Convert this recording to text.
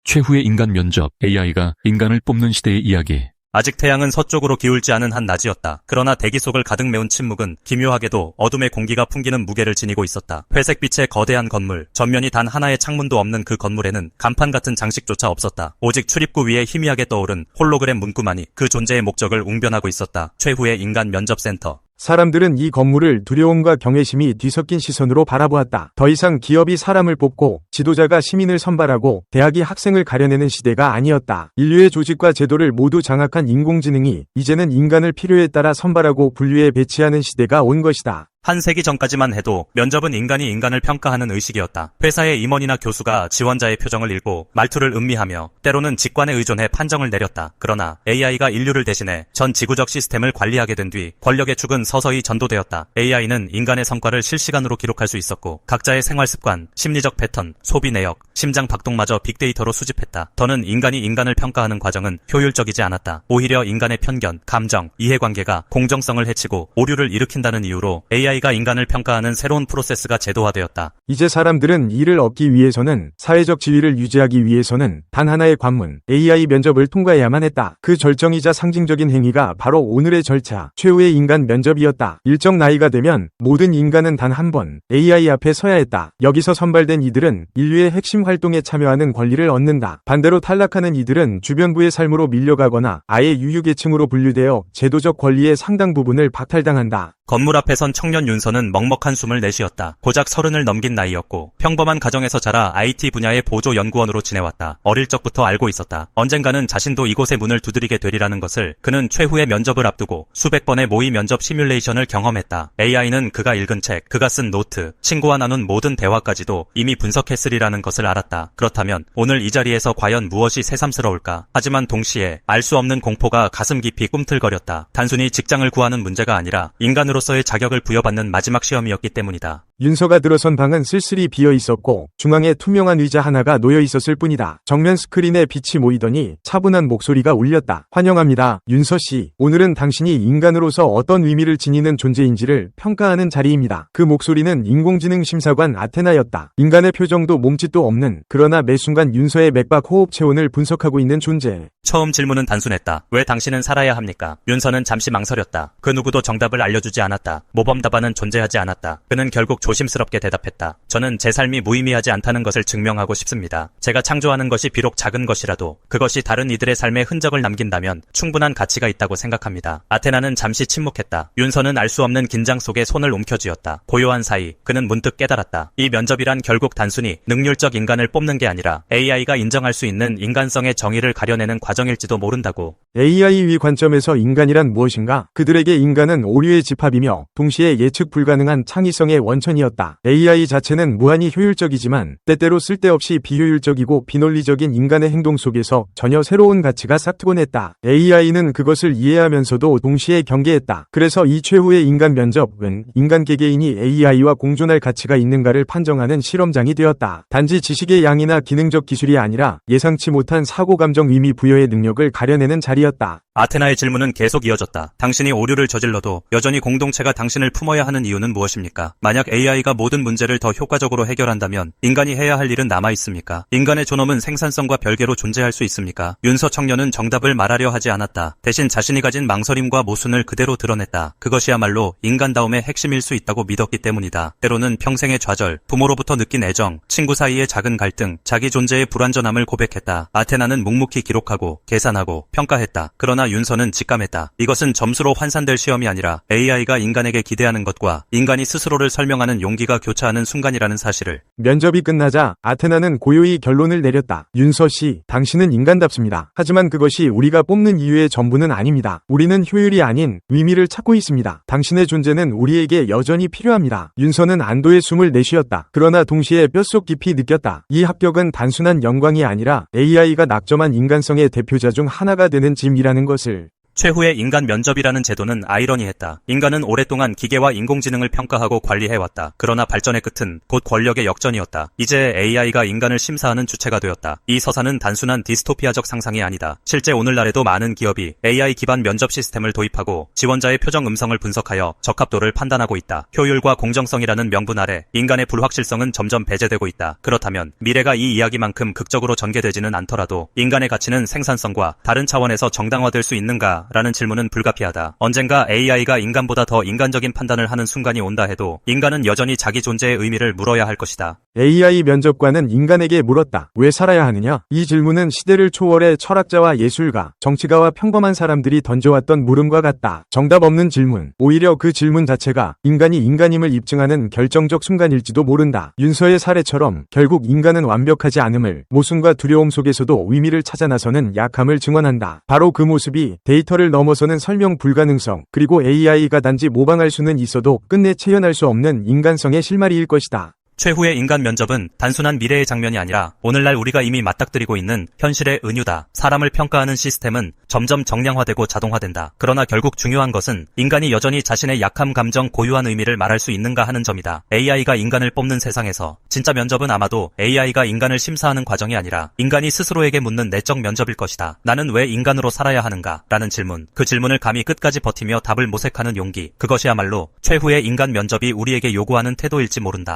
최후의 인간 면접, AI가 인간을 뽑는 시대의 이야기. 아직 태양은 서쪽으로 기울지 않은 한 낮이었다. 그러나 대기 속을 가득 메운 침묵은 기묘하게도 어둠의 공기가 풍기는 무게를 지니고 있었다. 회색빛의 거대한 건물, 전면이 단 하나의 창문도 없는 그 건물에는 간판 같은 장식조차 없었다. 오직 출입구 위에 희미하게 떠오른 홀로그램 문구만이 그 존재의 목적을 웅변하고 있었다. 최후의 인간 면접센터. 사람들은 이 건물을 두려움과 경외심이 뒤섞인 시선으로 바라보았다. 더 이상 기업이 사람을 뽑고 지도자가 시민을 선발하고 대학이 학생을 가려내는 시대가 아니었다. 인류의 조직과 제도를 모두 장악한 인공지능이 이제는 인간을 필요에 따라 선발하고 분류에 배치하는 시대가 온 것이다. 한 세기 전까지만 해도 면접은 인간이 인간을 평가하는 의식이었다. 회사의 임원이나 교수가 지원자의 표정을 읽고 말투를 음미하며 때로는 직관에 의존해 판정을 내렸다. 그러나 AI가 인류를 대신해 전 지구적 시스템을 관리하게 된 뒤 권력의 축은 서서히 전도되었다. AI는 인간의 성과를 실시간으로 기록할 수 있었고 각자의 생활 습관, 심리적 패턴, 소비 내역, 심장 박동마저 빅데이터로 수집했다. 더는 인간이 인간을 평가하는 과정은 효율적이지 않았다. 오히려 인간의 편견, 감정, 이해관계가 공정성을 해치고 오류를 일으킨다는 이유로 AI가 인간을 평가하는 새로운 프로세스가 제도화되었다. 이제 사람들은 이를 얻기 위해서는, 사회적 지위를 유지하기 위해서는 단 하나의 관문, AI 면접을 통과해야만 했다. 그 절정이자 상징적인 행위가 바로 오늘의 절차, 최후의 인간 면접이었다. 일정 나이가 되면 모든 인간은 단 한 번 AI 앞에 서야 했다. 여기서 선발된 이들은 인류의 핵심 활동에 참여하는 권리를 얻는다. 반대로 탈락하는 이들은 주변부의 삶으로 밀려가거나 아예 유유계층으로 분류되어 제도적 권리의 상당 부분을 박탈당한다. 건물 앞에 선 청년 윤서는 먹먹한 숨을 내쉬었다. 고작 30을 넘긴 나이였고 평범한 가정에서 자라 IT 분야의 보조 연구원으로 지내왔다. 어릴 적부터 알고 있었다. 언젠가는 자신도 이곳의 문을 두드리게 되리라는 것을. 그는 최후의 면접을 앞두고 수백 번의 모의 면접 시뮬레이션을 경험했다. AI는 그가 읽은 책, 그가 쓴 노트, 친구와 나눈 모든 대화까지도 이미 분석했으리라는 것을 알았다. 그렇다면 오늘 이 자리에서 과연 무엇이 새삼스러울까? 하지만 동시에 알 수 없는 공포가 가슴 깊이 꿈틀거렸다. 단순히 직장을 구하는 문제가 아니라 인간으로서의 자격을 부여받는 마지막 시험이었기 때문이다. 윤서가 들어선 방은 쓸쓸히 비어 있었고 중앙에 투명한 의자 하나가 놓여 있었을 뿐이다. 정면 스크린에 빛이 모이더니 차분한 목소리가 울렸다. 환영합니다, 윤서 씨. 오늘은 당신이 인간으로서 어떤 의미를 지니는 존재인지를 평가하는 자리입니다. 그 목소리는 인공지능 심사관 아테나였다. 인간의 표정도 몸짓도 없는, 그러나 매 순간 윤서의 맥박 호흡 체온을 분석하고 있는 존재. 처음 질문은 단순했다. 왜 당신은 살아야 합니까? 윤서는 잠시 망설였다. 그 누구도 정답을 알려주지 않았다. 모범 답안은 존재하지 않았다. 그는 결국 조심스럽게 대답했다. 저는 제 삶이 무의미하지 않다는 것을 증명하고 싶습니다. 제가 창조하는 것이 비록 작은 것이라도 그것이 다른 이들의 삶에 흔적을 남긴다면 충분한 가치가 있다고 생각합니다. 아테나는 잠시 침묵했다. 윤서는 알 수 없는 긴장 속에 손을 움켜쥐었다. 고요한 사이 그는 문득 깨달았다. 이 면접이란 결국 단순히 능률적 인간을 뽑는 게 아니라 AI가 인정할 수 있는 인간성의 정의를 가려내는 과정일지도 모른다고. AI 위 관점에서 인간이란 무엇인가? 그들에게 인간은 오류의 집합이며 동시에 예측 불가능한 창의성의 원천이었다. AI 자체는 무한히 효율적이지만 때때로 쓸데없이 비효율적이고 비논리적인 인간의 행동 속에서 전혀 새로운 가치가 싹트곤 했다. AI는 그것을 이해하면서도 동시에 경계했다. 그래서 이 최후의 인간 면접은 인간 개개인이 AI와 공존할 가치가 있는가를 판정하는 실험장이 되었다. 단지 지식의 양이나 기능적 기술이 아니라 예상치 못한 사고 감정 의미 부여의 능력을 가려내는 자리였다. 아테나의 질문은 계속 이어졌다. 당신이 오류를 저질러도 여전히 공동체가 당신을 품어야 하는 이유는 무엇입니까? 만약 AI가 모든 문제를 더 효과적으로 해결한다면 인간이 해야 할 일은 남아있습니까? 인간의 존엄은 생산성과 별개로 존재할 수 있습니까? 윤서 청년은 정답을 말하려 하지 않았다. 대신 자신이 가진 망설임과 모순을 그대로 드러냈다. 그것이야말로 인간다움의 핵심일 수 있다고 믿었기 때문이다. 때로는 평생의 좌절, 부모로부터 느낀 애정, 친구 사이의 작은 갈등, 자기 존재의 불완전함을 고백했다. 아테나는 묵묵히 기록하고 계산하고 평가했다. 그러나 윤서는 직감했다. 이것은 점수로 환산될 시험이 아니라 AI가 인간에게 기대하는 것과 인간이 스스로를 설명하는 용기가 교차하는 순간이라는 사실을. 면접이 끝나자 아테나는 고요히 결론을 내렸다. 윤서 씨, 당신은 인간답습니다. 하지만 그것이 우리가 뽑는 이유의 전부는 아닙니다. 우리는 효율이 아닌 의미를 찾고 있습니다. 당신의 존재는 우리에게 여전히 필요합니다. 윤서는 안도의 숨을 내쉬었다. 그러나 동시에 뼛속 깊이 느꼈다. 이 합격은 단순한 영광이 아니라 AI가 낙점한 인간성의 대표자 중 하나가 되는 짐이라는 것을. 최후의 인간 면접이라는 제도는 아이러니했다. 인간은 오랫동안 기계와 인공지능을 평가하고 관리해왔다. 그러나 발전의 끝은 곧 권력의 역전이었다. 이제 AI가 인간을 심사하는 주체가 되었다. 이 서사는 단순한 디스토피아적 상상이 아니다. 실제 오늘날에도 많은 기업이 AI 기반 면접 시스템을 도입하고 지원자의 표정 음성을 분석하여 적합도를 판단하고 있다. 효율과 공정성이라는 명분 아래 인간의 불확실성은 점점 배제되고 있다. 그렇다면 미래가 이 이야기만큼 극적으로 전개되지는 않더라도 인간의 가치는 생산성과 다른 차원에서 정당화될 수 있는가? 라는 질문은 불가피하다. 언젠가 AI가 인간보다 더 인간적인 판단을 하는 순간이 온다 해도 인간은 여전히 자기 존재의 의미를 물어야 할 것이다. AI 면접관은 인간에게 물었다. 왜 살아야 하느냐? 이 질문은 시대를 초월해 철학자와 예술가, 정치가와 평범한 사람들이 던져왔던 물음과 같다. 정답 없는 질문. 오히려 그 질문 자체가 인간이 인간임을 입증하는 결정적 순간일지도 모른다. 윤서의 사례처럼 결국 인간은 완벽하지 않음을, 모순과 두려움 속에서도 의미를 찾아 나서는 약함을 증언한다. 바로 그 모습이 데이터를 넘어서는 설명 불가능성, 그리고 AI가 단지 모방할 수는 있어도 끝내 체현할 수 없는 인간성의 실마리일 것이다. 최후의 인간 면접은 단순한 미래의 장면이 아니라 오늘날 우리가 이미 맞닥뜨리고 있는 현실의 은유다. 사람을 평가하는 시스템은 점점 정량화되고 자동화된다. 그러나 결국 중요한 것은 인간이 여전히 자신의 약함, 감정, 고유한 의미를 말할 수 있는가 하는 점이다. AI가 인간을 뽑는 세상에서 진짜 면접은 아마도 AI가 인간을 심사하는 과정이 아니라 인간이 스스로에게 묻는 내적 면접일 것이다. 나는 왜 인간으로 살아야 하는가? 라는 질문. 그 질문을 감히 끝까지 버티며 답을 모색하는 용기. 그것이야말로 최후의 인간 면접이 우리에게 요구하는 태도일지 모른다.